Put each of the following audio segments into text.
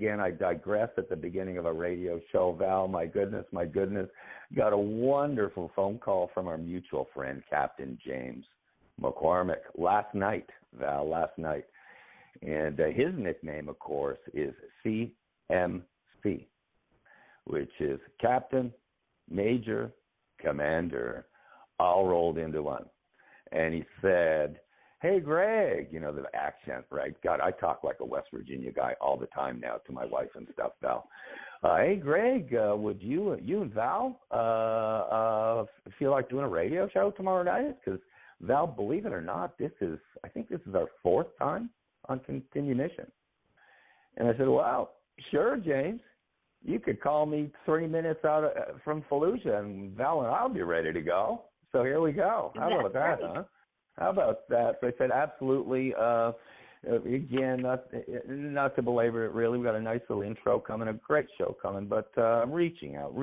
again, I digress at the beginning of a radio show. Val, my goodness, got a wonderful phone call from our mutual friend, Captain James McCormick, last night, Val, last night. And his nickname, of course, is CMC, which is Captain, Major, Commander, all rolled into one. And he said, "Hey, Greg," you know, the accent, right? God, I talk like a West Virginia guy all the time now to my wife and stuff, Val. "Hey, Greg, would you and Val feel like doing a radio show tomorrow night? Because, Val, believe it or not, I think this is our fourth time on Continue Mission." And I said, "Well, sure, James. You could call me 3 minutes out from Fallujah, and Val and I'll be ready to go. So here we go. How about that, huh? How about that?" So I said, absolutely. Again, not to belabor it, really. We've got a nice little intro coming, a great show coming, but I'm reaching out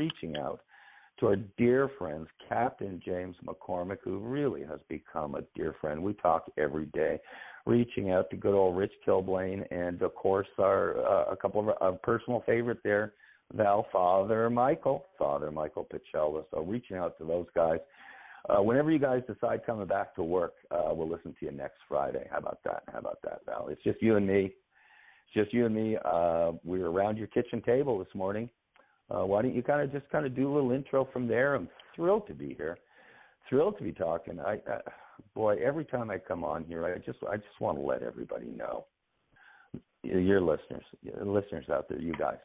to our dear friends, Captain James McCormick, who really has become a dear friend. We talk every day. Reaching out to good old Rich Kilblain, and, of course, a couple of our personal favorite there, Val, Father Michael Picella. So reaching out to those guys. Whenever you guys decide coming back to work, we'll listen to you next Friday. How about that, Val? It's just you and me. We were around your kitchen table this morning. Why don't you kind of do a little intro from there? I'm thrilled to be here. Thrilled to be talking. Boy, every time I come on here, I just want to let everybody know, your listeners out there, you guys.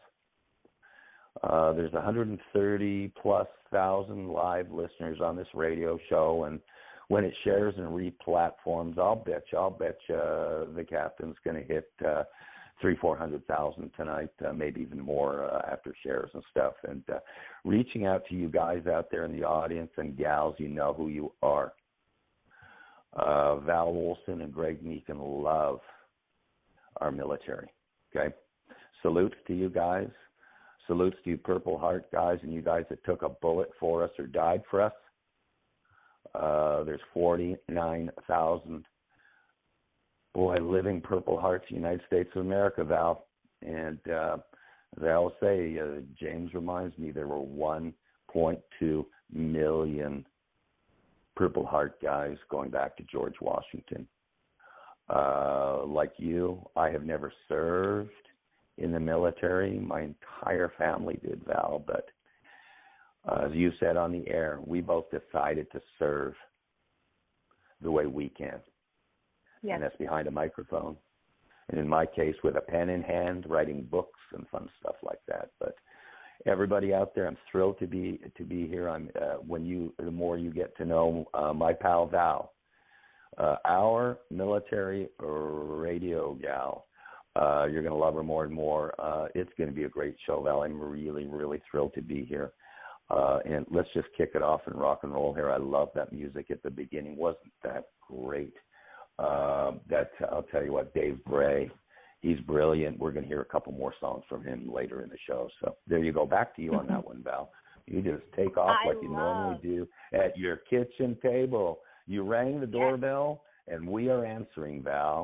There's 130+ thousand live listeners on this radio show, and when it shares and re-platforms, I'll bet you the Captain's going to hit 300,000-400,000 tonight, maybe even more after shares and stuff. And reaching out to you guys out there in the audience and gals, you know who you are. Val Olson and Greg Meakin love our military. Okay, salutes to you guys. Salutes to you Purple Heart guys and you guys that took a bullet for us or died for us. There's 49,000, living Purple Hearts in the United States of America, Val. And as I always say, James reminds me there were 1.2 million Purple Heart guys going back to George Washington. Like you, I have never served in the military. My entire family did, Val, but as you said on the air, we both decided to serve the way we can. Yes. And that's behind a microphone. And in my case, with a pen in hand, writing books and fun stuff like that. But everybody out there, I'm thrilled to be here. The more you get to know my pal Val, our military radio gal, you're going to love her more and more. It's going to be a great show, Val. I'm really, really thrilled to be here. And let's just kick it off and rock and roll here. I love that music at the beginning. Wasn't that great? I'll tell you what, Dave Bray, he's brilliant. We're going to hear a couple more songs from him later in the show. So there you go. Back to you on that one, Val. You just take off like you normally do at your kitchen table. You rang the doorbell, and we are answering, Val.